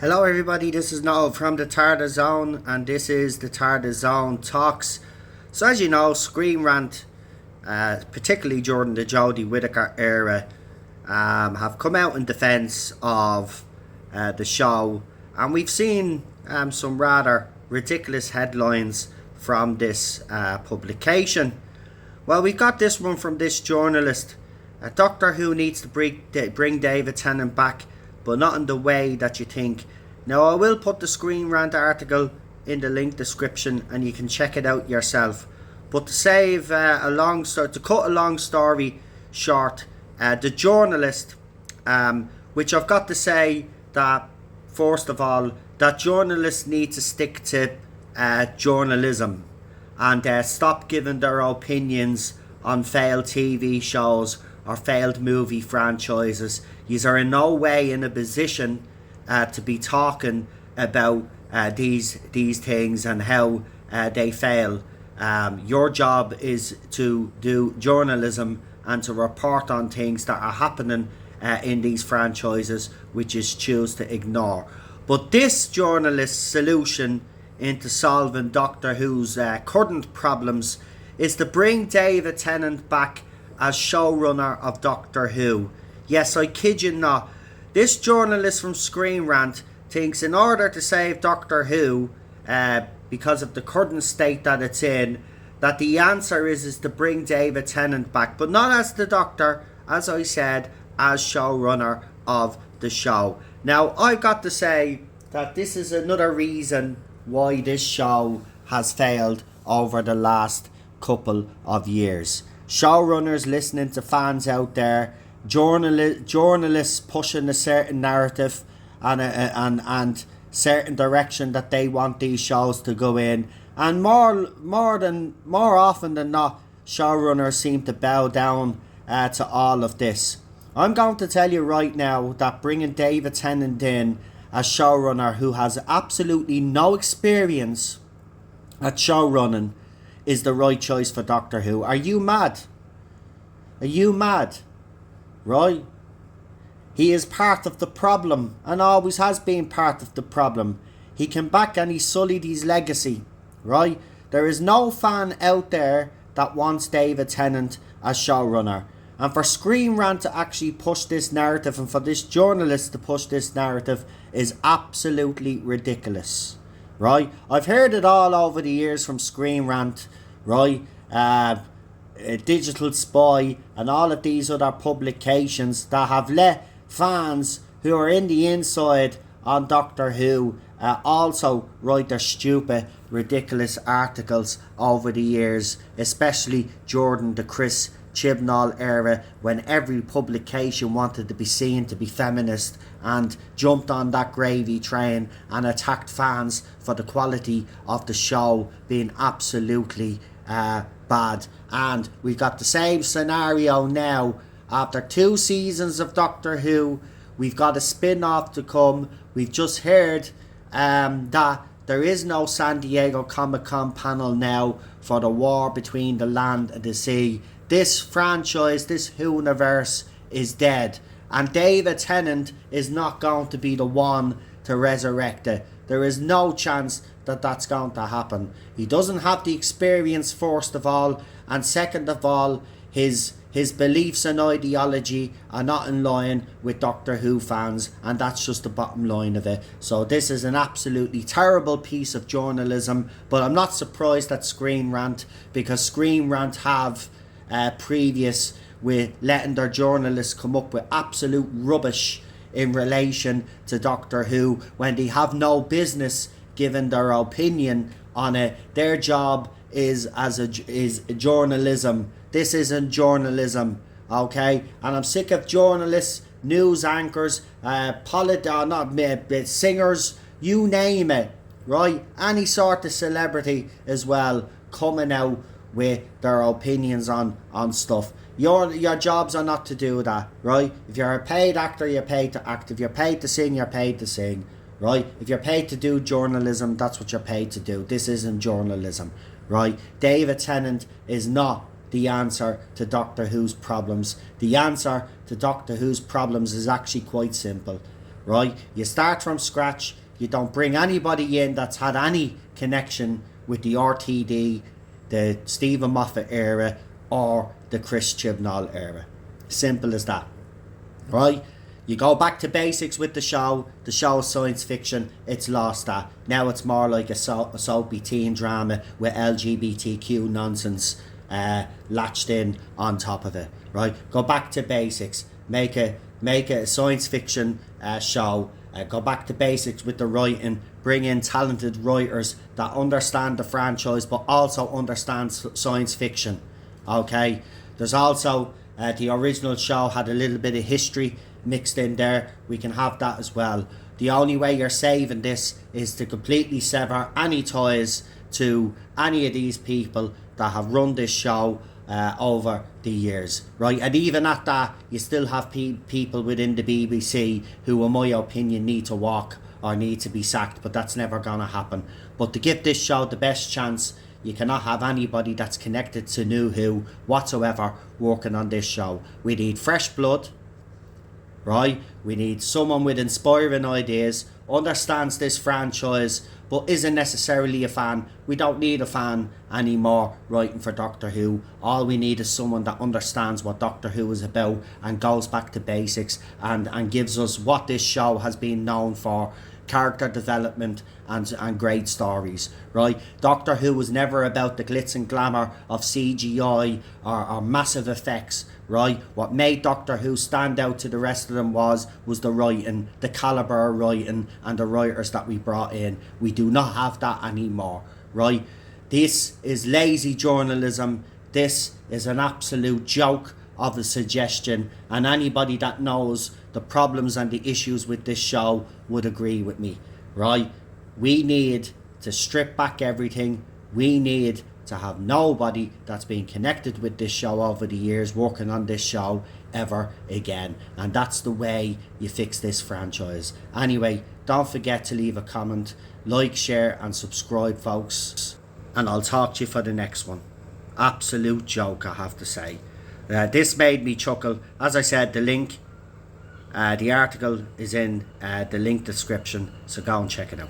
Hello everybody, this is Noel from the Tarda Zone and this is the Tarda Zone Talks. So as you know, Screenrant, particularly during the Jodie Whittaker era, have come out in defence of the show, and we've seen some rather ridiculous headlines from this publication. Well, we got this one from this journalist. Doctor Who needs to bring David Tennant back, but not in the way that you think. Now, I will put the Screenrant article in the link description and you can check it out yourself. But to save to cut a long story short, the journalist, which I've got to say that, first of all, that journalists need to stick to journalism and stop giving their opinions on failed TV shows or failed movie franchises. Yous are in no way in a position to be talking about these things and how they fail. Your job is to do journalism and to report on things that are happening in these franchises, which is choose to ignore. But this journalist's solution into solving Doctor Who's current problems is to bring David Tennant back as showrunner of Doctor Who. Yes, I kid you not. This journalist from Screenrant thinks in order to save Doctor Who, because of the current state that it's in, that the answer is to bring David Tennant back, but not as the Doctor, as I said, as showrunner of the show. Now, I've got to say that this is another reason why this show has failed over the last couple of years. Showrunners listening to fans out there, journalists pushing a certain narrative and certain direction that they want these shows to go in, and more often than not, showrunners seem to bow down to all of this. I'm going to tell you right now that bringing David Tennant in as showrunner, who has absolutely no experience at showrunning, is the right choice for Doctor Who. Are you mad? Are you mad? Right? He is part of the problem and always has been part of the problem. He came back and he sullied his legacy. Right? There is no fan out there that wants David Tennant as showrunner. And for Screenrant to actually push this narrative and for this journalist to push this narrative is absolutely ridiculous. Right? I've heard it all over the years from Screenrant, right? Digital Spy and all of these other publications that have let fans who are in the inside on Doctor Who also write their stupid, ridiculous articles over the years, especially during the Chris Chibnall era, when every publication wanted to be seen to be feminist and jumped on that gravy train and attacked fans for the quality of the show being absolutely bad. And we got the same scenario now. After 2 seasons of Doctor Who, we've got a spin-off to come. We've just heard that there is no San Diego Comic-Con panel now for the war between the land and the sea. This franchise, this Whoniverse is dead. And David Tennant is not going to be the one to resurrect it. There is no chance that that's going to happen. He doesn't have the experience, first of all, and second of all, his beliefs and ideology are not in line with Doctor Who fans, and that's just the bottom line of it. So this is an absolutely terrible piece of journalism, but I'm not surprised at Screenrant, because Screenrant have previous with letting their journalists come up with absolute rubbish in relation to Doctor Who when they have no business giving their opinion on it. Their job is journalism. This isn't journalism, okay? And I'm sick of journalists, news anchors, singers, you name it, right? Any sort of celebrity as well coming out with their opinions on stuff. Your jobs are not to do that, right? If you're a paid actor, you're paid to act. If you're paid to sing, you're paid to sing, right? If you're paid to do journalism, that's what you're paid to do. This isn't journalism, right? David Tennant is not the answer to Doctor Who's problems. The answer to Doctor Who's problems is actually quite simple. right? You start from scratch. You don't bring anybody in that's had any connection with the RTD, the Stephen Moffat era, or the Chris Chibnall era. Simple as that, right? You go back to basics with the show. The show is science fiction. It's lost that. Now it's more like a soapy teen drama with LGBTQ nonsense latched in on top of it, right? Go back to basics. Make a science fiction show. Go back to basics with the writing. Bring in talented writers that understand the franchise but also understand science fiction. Okay? There's also the original show had a little bit of history mixed in there. We can have that as well. The only way you're saving this is to completely sever any ties to any of these people that have run this show over the years, right? And even at that, you still have people within the BBC who, in my opinion, need to walk or need to be sacked, but that's never gonna happen. But to give this show the best chance, you cannot have anybody that's connected to New Who whatsoever working on this show. We need fresh blood, right? We need someone with inspiring ideas, understands this franchise, but isn't necessarily a fan. We don't need a fan anymore writing for Doctor Who. All we need is someone that understands what Doctor Who is about and goes back to basics and gives us what this show has been known for: character development and great stories, right? Doctor Who was never about the glitz and glamour of CGI or massive effects, right? What made Doctor Who stand out to the rest of them was the writing, the calibre of writing, and the writers that we brought in. We do not have that anymore, right? This is lazy journalism. This is an absolute joke of a suggestion, and anybody that knows the problems and the issues with this show would agree with me, right? We need to strip back everything. We need to have nobody that's been connected with this show over the years working on this show ever again, and that's the way you fix this franchise. Anyway, don't forget to leave a comment, like, share and subscribe, folks, and I'll talk to you for the next one. Absolute joke, I have to say. This made me chuckle. As I said, the article is in the link description, so go and check it out.